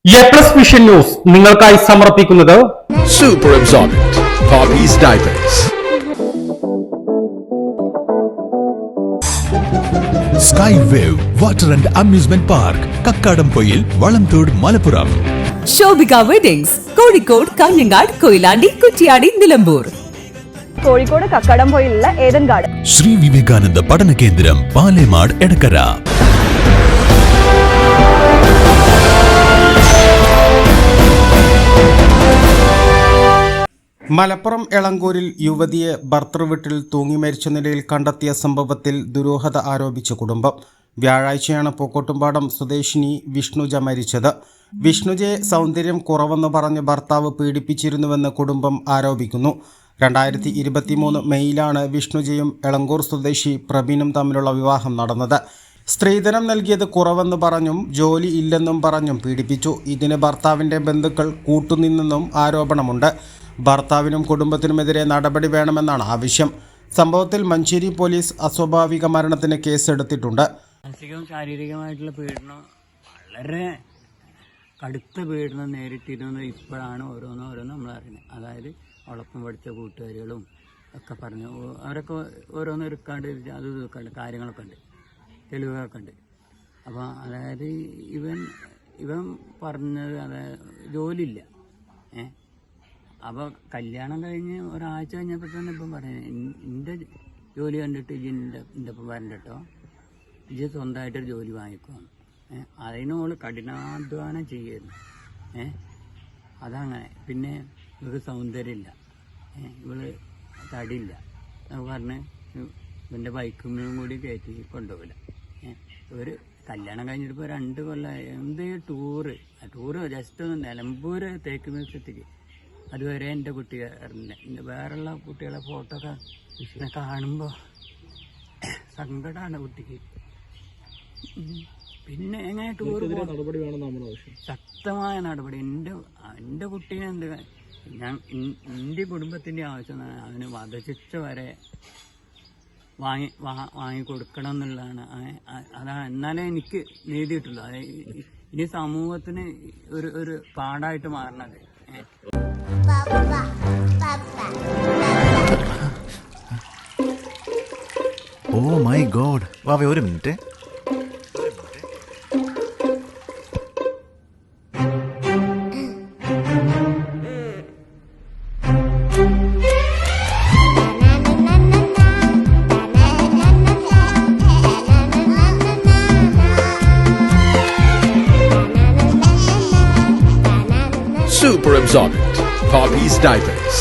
A+ vision news നിങ്ങൾക്കായി സമർപ്പിക്കുന്നത് Super Absorbent Poppy's Diapers. Skywave Water and Amusement Park, Kakkadampoyil, Valamthode, Malappuram. Shobhika weddings, Kozhikode, Kanhangad, Koyilandy, Kuttiady, Nilambur. Kozhikode കക്കാടംപൊയിലുള്ള Eden garden. Sri Vivekananda പഠന കേന്ദ്രം, പാലേമാട്, എടക്കര. മലപ്പുറം എളങ്കൂരിൽ യുവതിയെ ഭർതൃവീട്ടിൽ തൂങ്ങി മരിച്ച നിലയിൽ കണ്ടെത്തിയ സംഭവത്തിൽ ദുരൂഹത ആരോപിച്ച കുടുംബം. വ്യാഴാഴ്ചയാണ് പൂക്കോട്ടുംപാടം സ്വദേശിനി വിഷ്ണുജ മരിച്ചത്. വിഷ്ണുജയെ സൗന്ദര്യം കുറവെന്ന് പറഞ്ഞ് ഭർത്താവ് പീഡിപ്പിച്ചിരുന്നുവെന്ന് കുടുംബം ആരോപിക്കുന്നു. 2023 മെയ്യിലാണ് വിഷ്ണുജയും എളങ്കൂർ സ്വദേശി പ്രബീനും തമ്മിലുള്ള വിവാഹം നടന്നത്. സ്ത്രീധനം നൽകിയത് കുറവെന്ന് പറഞ്ഞും ജോലി ഇല്ലെന്നും പറഞ്ഞും പീഡിപ്പിച്ചു. ഇതിന് ഭർത്താവിൻ്റെ ബന്ധുക്കൾ കൂട്ടുനിന്നെന്നും ആരോപണമുണ്ട്. ഭർത്താവിനും കുടുംബത്തിനുമെതിരെ നടപടി വേണമെന്നാണ് ആവശ്യം. സംഭവത്തിൽ മഞ്ചേരി പോലീസ് അസ്വാഭാവിക മരണത്തിന് കേസെടുത്തിട്ടുണ്ട്. മാനസികവും ശാരീരികമായിട്ടുള്ള പീഡനം, വളരെ കടുത്ത പീഡനം നേരിട്ടിരുന്നത് ഇപ്പോഴാണ് ഓരോന്നും നമ്മൾ അറിയുന്നത്. അതായത് അവളൊപ്പം പഠിച്ച കൂട്ടുകാരികളും ഒക്കെ പറഞ്ഞു, അവരൊക്കെ ഓരോന്നും എടുക്കാണ്ട് അത് ഇതൊക്കെ കാര്യങ്ങളൊക്കെ ഉണ്ട്, തെളിവുകളൊക്കെ ഉണ്ട്. അപ്പോൾ അതായത് ഇവൻ പറഞ്ഞത് അതായത് ജോലിയില്ല. അപ്പോൾ കല്യാണം കഴിഞ്ഞ് ഒരാഴ്ച കഴിഞ്ഞപ്പോൾ തന്നെ ഇപ്പം പറയുന്നത്, എൻ്റെ ജോലി കണ്ടിട്ട് എൻ്റെ ഒപ്പം വരണ്ട കേട്ടോ, ഇജ്ജ് സ്വന്തമായിട്ടൊരു ജോലി വാങ്ങിക്കുവാണ്. അതിനോള് കഠിനാധ്വാനം ചെയ്യുമായിരുന്നു. അതങ്ങനെ. പിന്നെ ഇവർക്ക് സൗന്ദര്യമില്ല, ഇവള് തടിയില്ല. നമുക്ക് പറഞ്ഞ് ഇവൻ്റെ ബൈക്കും കൂടി കയറ്റി കൊണ്ടുപോകില്ല. ഇവർ കല്യാണം കഴിഞ്ഞിട്ടിപ്പോൾ 2 കൊല്ലം എന്ത് ടൂറ് ജസ്റ്റ് ഒന്ന് നിലമ്പൂർ തേക്ക് മ്യൂസിയത്തേക്ക്. അതുവരെ എൻ്റെ കുട്ടികാരനെ വേറെയുള്ള കുട്ടികളെ ഫോട്ടോ ഒക്കെ കാണുമ്പോൾ സങ്കടമാണ് കുട്ടിക്ക്. പിന്നെ എങ്ങനെ ടൂർ നടപടി വേണം, ശക്തമായ നടപടി. എൻ്റെ കുട്ടീനെ എൻ്റെ കുടുംബത്തിൻ്റെ ആവശ്യം അവന് വധശിക്ഷ വരെ വാങ്ങിക്കൊടുക്കണം എന്നുള്ളതാണ്. അതാണ്, എന്നാലേ എനിക്ക് നീതി കിട്ടുള്ളൂ. ഇനി സമൂഹത്തിന് ഒരു പാടായിട്ട് മാറണത്. ഓ മൈ ഗോഡ്, വാവേ ഒരു minute. Super Absorbent Poppy's Diapers.